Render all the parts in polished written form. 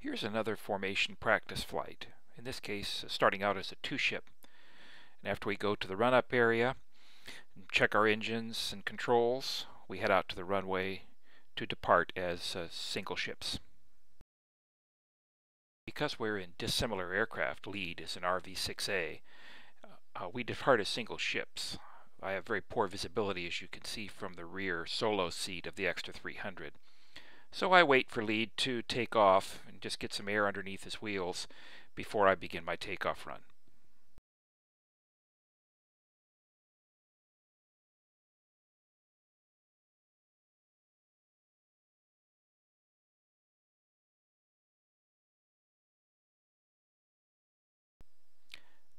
Here's another formation practice flight, in this case starting out as a two-ship. And after we go to the run-up area and check our engines and controls, we head out to the runway to depart as single ships. Because we're in dissimilar aircraft, lead is an RV-6A, we depart as single ships. I have very poor visibility, as you can see from the rear solo seat of the Extra 300. So I wait for lead to take off and just get some air underneath his wheels before I begin my takeoff run.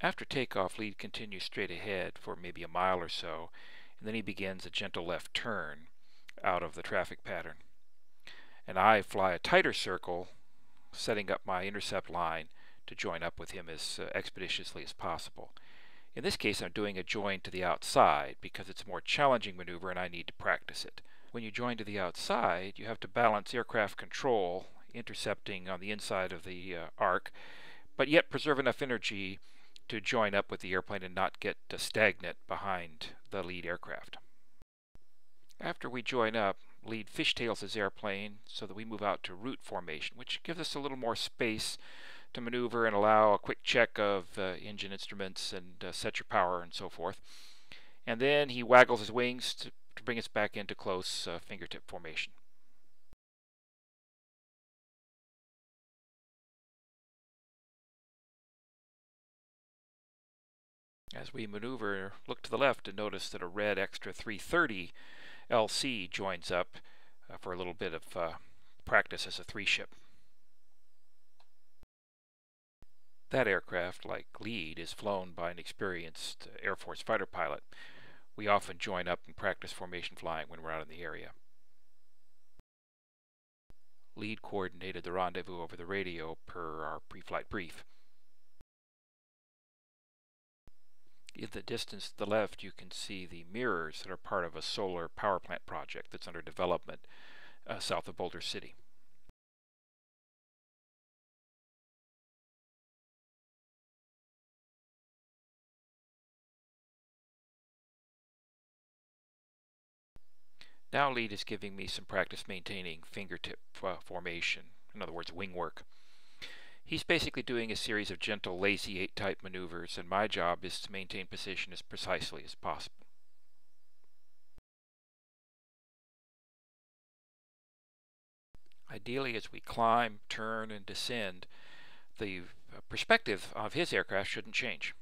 After takeoff, lead continues straight ahead for maybe a mile or so, and then he begins a gentle left turn out of the traffic pattern. And I fly a tighter circle, setting up my intercept line to join up with him as expeditiously as possible. In this case, I'm doing a join to the outside because it's a more challenging maneuver and I need to practice it. When you join to the outside, you have to balance aircraft control, intercepting on the inside of the arc, but yet preserve enough energy to join up with the airplane and not get stagnant behind the lead aircraft. After we join up, lead fishtails his airplane so that we move out to route formation, which gives us a little more space to maneuver and allow a quick check of engine instruments and set your power and so forth. And then he waggles his wings to bring us back into close fingertip formation. As we maneuver, look to the left and notice that a red Extra 330 LC joins up for a little bit of practice as a three-ship. That aircraft, like lead, is flown by an experienced Air Force fighter pilot. We often join up and practice formation flying when we're out in the area. Lead coordinated the rendezvous over the radio per our pre-flight brief. In the distance to the left, you can see the mirrors that are part of a solar power plant project that's under development south of Boulder City. Now lead is giving me some practice maintaining fingertip formation, in other words, wing work. He's basically doing a series of gentle lazy 8 type maneuvers, and my job is to maintain position as precisely as possible. Ideally, as we climb, turn, and descend, the perspective of his aircraft shouldn't change.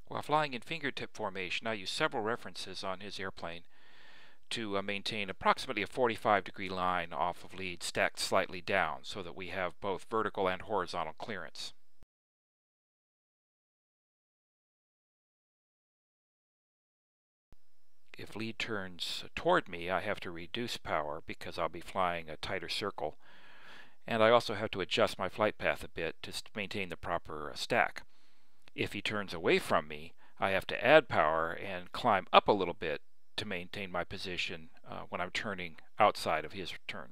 While flying in fingertip formation, I use several references on his airplane to maintain approximately a 45-degree line off of lead stacked slightly down so that we have both vertical and horizontal clearance. If lead turns toward me, I have to reduce power because I'll be flying a tighter circle, and I also have to adjust my flight path a bit to maintain the proper stack. If he turns away from me, I have to add power and climb up a little bit to maintain my position when I'm turning outside of his turn.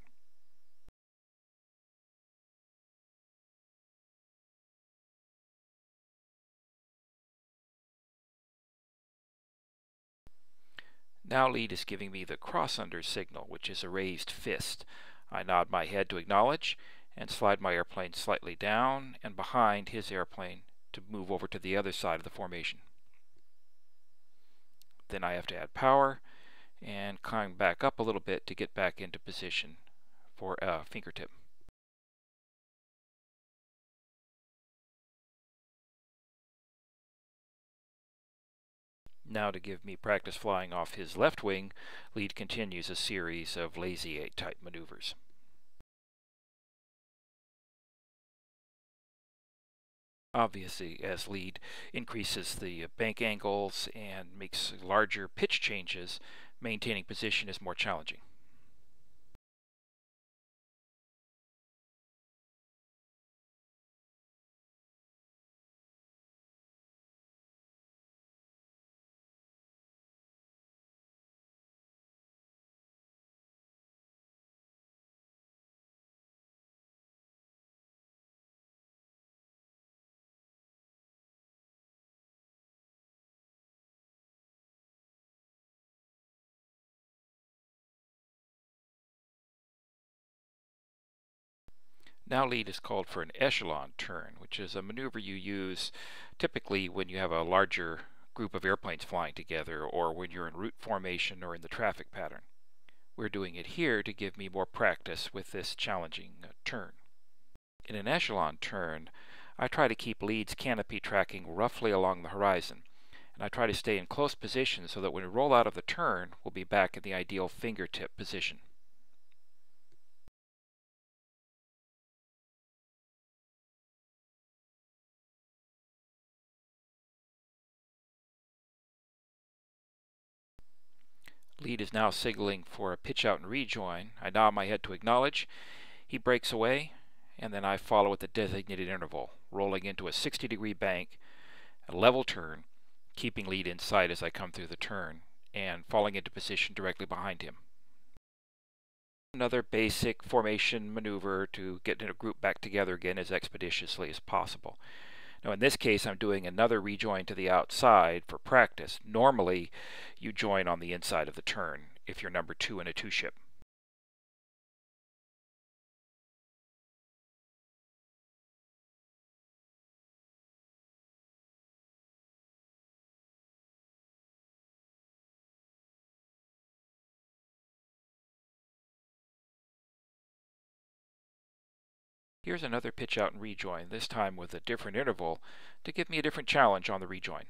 Now lead is giving me the cross-under signal, which is a raised fist. I nod my head to acknowledge and slide my airplane slightly down and behind his airplane to move over to the other side of the formation. Then I have to add power and climb back up a little bit to get back into position for a fingertip. Now to give me practice flying off his left wing, lead continues a series of lazy 8 type maneuvers. Obviously, as lead increases the bank angles and makes larger pitch changes, maintaining position is more challenging. Now lead is called for an echelon turn, which is a maneuver you use typically when you have a larger group of airplanes flying together or when you're in route formation or in the traffic pattern. We're doing it here to give me more practice with this challenging turn. In an echelon turn, I try to keep lead's canopy tracking roughly along the horizon, and I try to stay in close position so that when we roll out of the turn, we'll be back in the ideal fingertip position. Lead is now signaling for a pitch out and rejoin. I nod my head to acknowledge. He breaks away, and then I follow at the designated interval, rolling into a 60-degree bank, a level turn, keeping lead in sight as I come through the turn, and falling into position directly behind him. Another basic formation maneuver to get in a group back together again as expeditiously as possible. Now in this case I'm doing another rejoin to the outside for practice. Normally you join on the inside of the turn if you're number 2 in a 2-ship. Here's another pitch out and rejoin, this time with a different interval to give me a different challenge on the rejoin.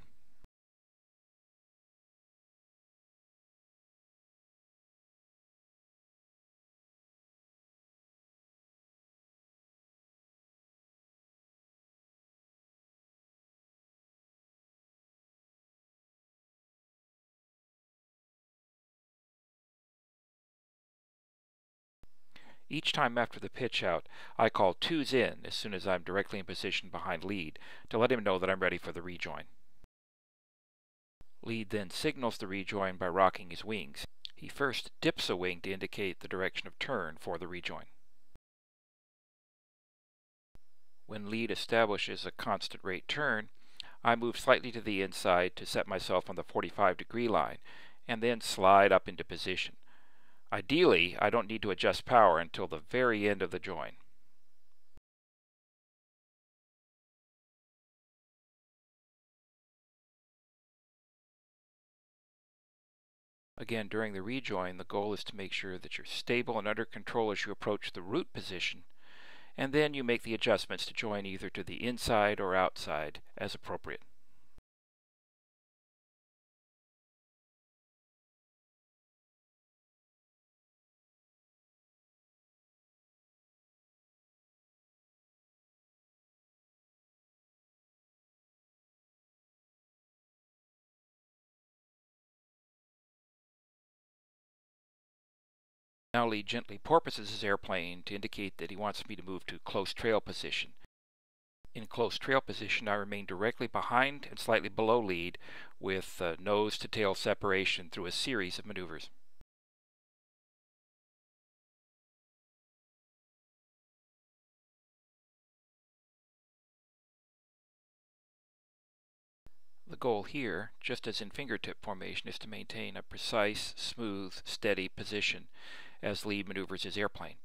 Each time after the pitch out, I call 2's in as soon as I'm directly in position behind lead to let him know that I'm ready for the rejoin. Lead then signals the rejoin by rocking his wings. He first dips a wing to indicate the direction of turn for the rejoin. When lead establishes a constant rate turn, I move slightly to the inside to set myself on the 45-degree line and then slide up into position. Ideally, I don't need to adjust power until the very end of the join. Again, during the rejoin, the goal is to make sure that you're stable and under control as you approach the route position, and then you make the adjustments to join either to the inside or outside as appropriate. Now lead gently porpoises his airplane to indicate that he wants me to move to close trail position. In close trail position, I remain directly behind and slightly below lead with nose to tail separation through a series of maneuvers. The goal here, just as in fingertip formation, is to maintain a precise, smooth, steady position as lead maneuvers his airplane.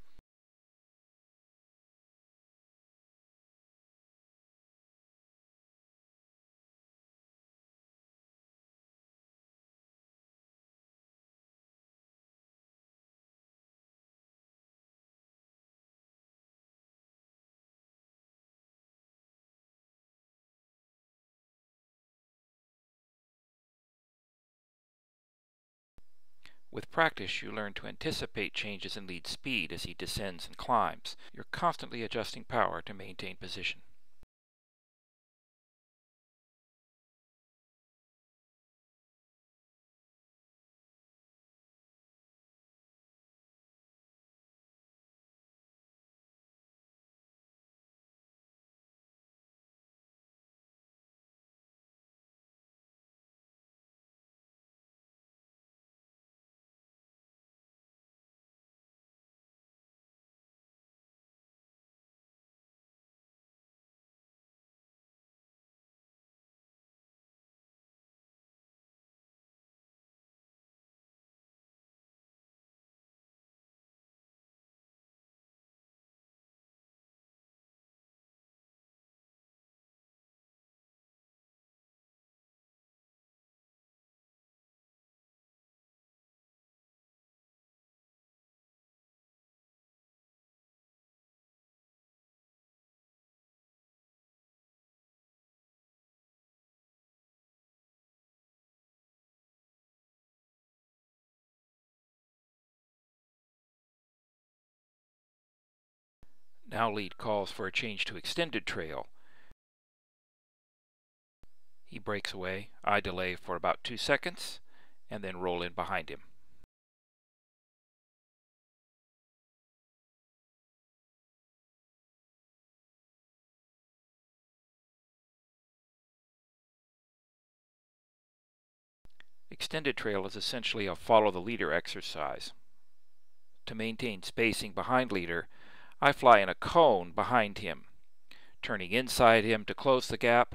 With practice, you learn to anticipate changes in lead speed as he descends and climbs. You're constantly adjusting power to maintain position. Now lead calls for a change to extended trail. He breaks away. I delay for about 2 seconds and then roll in behind him. Extended trail is essentially a follow the leader exercise. To maintain spacing behind leader, I fly in a cone behind him, turning inside him to close the gap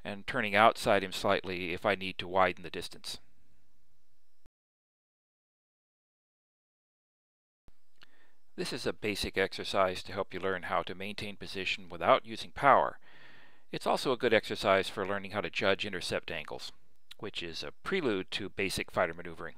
and turning outside him slightly if I need to widen the distance. This is a basic exercise to help you learn how to maintain position without using power. It's also a good exercise for learning how to judge intercept angles, which is a prelude to basic fighter maneuvering.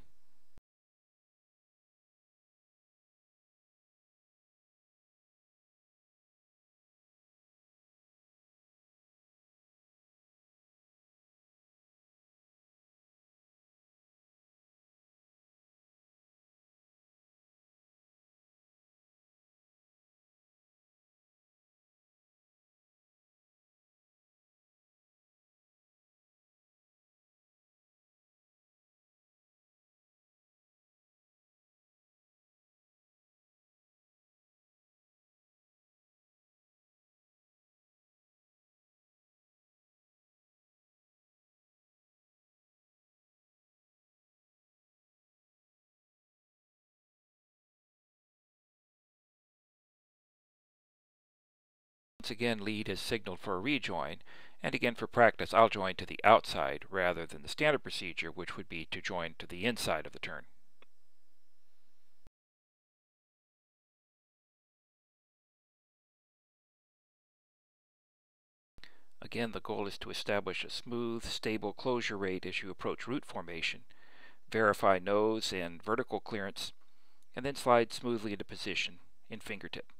Once again, lead has signaled for a rejoin, and again for practice I'll join to the outside rather than the standard procedure, which would be to join to the inside of the turn. Again, the goal is to establish a smooth, stable closure rate as you approach root formation, verify nose and vertical clearance, and then slide smoothly into position in fingertip.